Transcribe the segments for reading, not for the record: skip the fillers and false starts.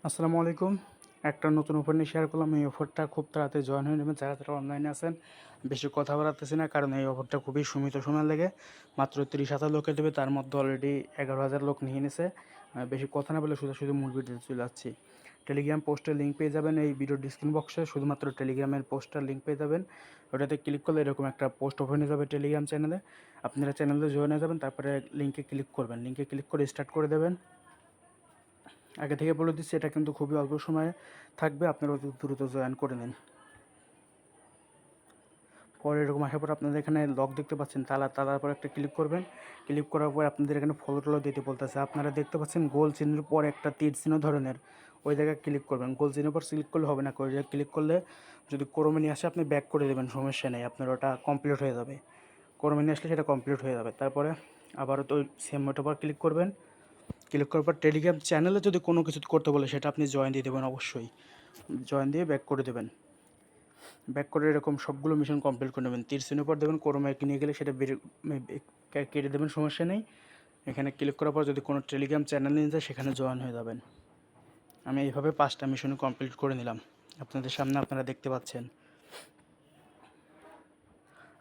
আসসালামু আলাইকুম। একটা নতুন অফার নিয়ে শেয়ার করলাম। এই অফারটা খুব তাড়াতাড়ি জয়েন হয়ে নেবেন। যারা অনলাইনে আছেন, বেশি কথা বাড়াতেছি না, কারণ এই অফারটা খুবই সীমিত সময়ের লেগে মাত্র ৩০,০০০ লোকে দেবে। তার মধ্যে অলরেডি ১১,০০০ লোক নিয়ে নিছে। বেশি কথা না বলে সোজাসুজি মূল ভিডিওতে চলে যাচ্ছি। টেলিগ্রাম পোস্টের লিঙ্ক পেয়ে যাবেন এই ভিডিওর ডিসক্রিপশন বক্সে। শুধুমাত্র টেলিগ্রামের পোস্টার লিঙ্ক পেয়ে যাবেন। ওটাতে ক্লিক করলে এরকম একটা পোস্ট ওপেন হয়ে যাবে টেলিগ্রাম চ্যানেলে। আপনারা চ্যানেলে জয়েন হয়ে যাবেন, তারপরে লিঙ্কে ক্লিক করবেন। লিঙ্কে ক্লিক করে স্টার্ট করে দেবেন। আগে থেকে বলে দিচ্ছি, এটা কিন্তু খুবই অল্প সময়ে থাকবে, আপনারা অতি দ্রুত জয়েন করে নিন। পরে এরকম আসার পর আপনাদের এখানে লক দেখতে পাচ্ছেন, তালার পর একটা ক্লিক করবেন। ক্লিক করার পর আপনাদের এখানে ফলো টলো দিতে বলতেছে। আপনারা দেখতে পাচ্ছেন গোল চিহ্নের পর একটা তীর চিহ্ন ধরনের, ওই জায়গায় ক্লিক করবেন। গোল চিহ্নের পর ক্লিক করলে হবে না, ওই জায়গায় ক্লিক করলে যদি ক্রমে নিয়ে আসে আপনি ব্যাক করে দেবেন, সমস্যা নেই, আপনার ওটা কমপ্লিট হয়ে যাবে। ক্রমে নিয়ে আসলে সেটা কমপ্লিট হয়ে যাবে। তারপরে আবারও তো সেম ওটার পর ক্লিক করবেন। ক্লিক করার পর টেলিগ্রাম চ্যানেলে যদি কোনো কিছু করতে বলে সেটা আপনি জয়েন দিয়ে দেবেন, অবশ্যই জয়েন দিয়ে ব্যাক করে দেবেন। ব্যাক করে এরকম সবগুলো মিশন কমপ্লিট করে নেবেন। 30 পর দেবেন, ক্রমে নিয়ে গেলে সেটা কেটে দেবেন, সমস্যা নেই। এখানে ক্লিক করার পর যদি কোনো টেলিগ্রাম চ্যানেল নিয়ে যায় সেখানে জয়েন হয়ে যাবেন। আমি এইভাবে 5টা মিশন কমপ্লিট করে নিলাম, আপনাদের সামনে আপনারা দেখতে পাচ্ছেন।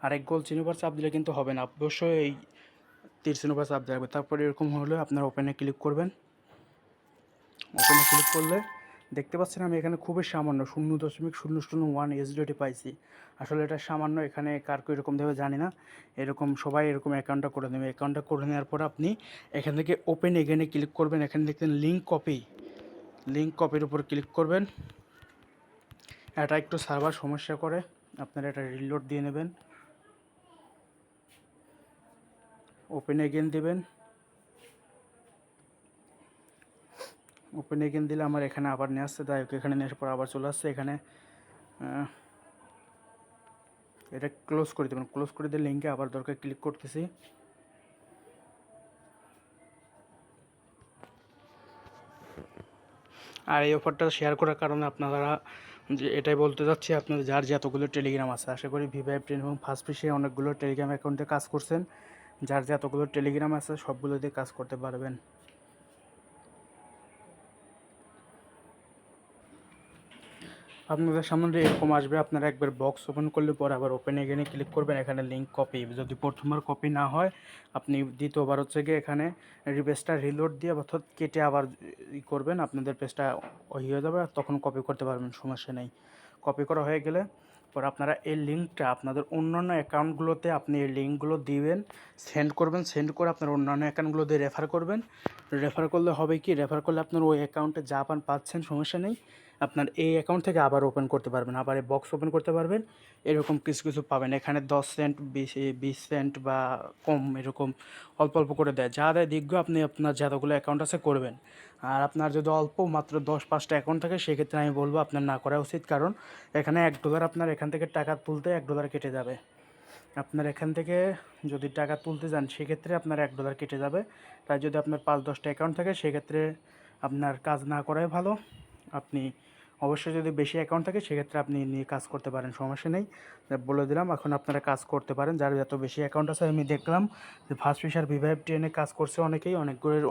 আরেক গোল চিহ্নের উপর চাপ দিলে কিন্তু হবে না, অবশ্যই এই 30 উপর চাপ দেওয়া হবে। তারপরে এরকম হলে আপনারা ওপেনে ক্লিক করবেন। ওপেনে ক্লিক করলে দেখতে পাচ্ছেন আমি এখানে খুবই সামান্য 0.001 এসডিটি পাইছি। আসলে এটা সামান্য, এখানে কার এরকম দেবে জানি না। এরকম সবাই এরকম অ্যাকাউন্টটা করে নেবে। অ্যাকাউন্টটা করে নেওয়ার পর আপনি এখান থেকে ওপেন এগেনে ক্লিক করবেন। এখানে দেখতেন লিঙ্ক কপির উপর ক্লিক করবেন। এটা একটু সার্ভার সমস্যা করে, আপনারা এটা রিলোড দিয়ে নেবেন। ওপেন এগেন দেবেন। ওপেন এগেন দিলে আমার এখানে আবার নিয়ে আসছে, তাই এখানে নিয়ে আসার পর আবার চলে আসছে। এখানে এটা ক্লোজ করে দেবেন। ক্লোজ করে দিয়ে লিঙ্কে আবার দরকার ক্লিক করতেছি। আর এই অফারটা শেয়ার করার কারণে আপনারা যে এটাই বলতে চাচ্ছি, আপনাদের যার যতগুলো টেলিগ্রাম আছে, আশা করি ভিভাইভ টেন এবং ফার্স্ট ফিশে অনেকগুলো টেলিগ্রাম অ্যাকাউন্টে কাজ করছেন। যার যতগুলো টেলিগ্রাম আছে সবগুলো দিয়ে কাজ করতে পারবেন। আপনাদের সামনে এরকম আসবে, আপনারা একবার বক্স ওপেন করলে পরে আবার ওপেন এগেনে ক্লিক করবেন। এখানে লিঙ্ক কপি, যদি প্রথমবার কপি না হয় আপনি দ্বিতীয়বার হচ্ছে গিয়ে এখানে পেজটা রিলোড দিয়ে অর্থাৎ কেটে আবার করবেন, আপনাদের পেজটা হয়ে যাবে, তখন কপি করতে পারবেন, সমস্যা নেই। কপি করা হয়ে গেলে পরে আপনারা এই লিঙ্কটা আপনাদের অন্যান্য অ্যাকাউন্টগুলোতে আপনি এই লিঙ্কগুলো দিবেন, সেন্ড করবেন। সেন্ড করে আপনার অন্যান্য অ্যাকাউন্টগুলো দিয়ে রেফার করবেন। রেফার করলে হবে কি, রেফার করলে আপনার ওই অ্যাকাউন্টে যা পাচ্ছেন সমস্যা নেই, আপনার এই অ্যাকাউন্ট থেকে আবার ওপেন করতে পারবেন, আবার এই বক্স ওপেন করতে পারবেন। এরকম কিছু কিছু পাবেন এখানে 10 সেন্ট 20 সেন্ট বা কম, এরকম অল্প অল্প করে দেয়। যা দেয় দিগ্য আপনি আপনার যতগুলো অ্যাকাউন্ট আছে করবেন। আর আপনার যদি অল্প মাত্র 10-5টা অ্যাকাউন্ট থাকে সেক্ষেত্রে আমি বলবো আপনার না করা উচিত, কারণ এখানে $1 আপনার এখান থেকে টাকা তুলতে $1 কেটে যাবে। আপনার এখান থেকে যদি টাকা তুলতে যান সেক্ষেত্রে আপনার $1 কেটে যাবে। তাই যদি আপনার 5-10টা অ্যাকাউন্ট থাকে সেক্ষেত্রে আপনার কাজ না করাই ভালো। আপনি অবশ্যই যদি বেশি অ্যাকাউন্ট থাকে সেক্ষেত্রে আপনি নিয়ে কাজ করতে পারেন, সমস্যা নেই। বলে দিলাম, এখন আপনারা কাজ করতে পারেন যার যত বেশি অ্যাকাউন্ট আছে। আমি দেখলাম যে ফার্স্ট ফিশার ভিভাইভ টেনে কাজ করছে অনেকেই,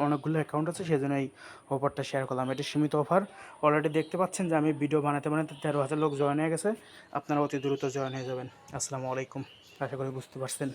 অনেকগুলো অ্যাকাউন্ট আছে, সেজন্য এই অফারটা শেয়ার করলাম। এটি সীমিত অফার। অলরেডি দেখতে পাচ্ছেন যে আমি ভিডিও বানাতে 13,000 লোক জয়েন হয়ে গেছে। আপনারা অতি দ্রুত জয়েন হয়ে যাবেন। আসসালামু আলাইকুম, আশা করি বুঝতে পারছেন।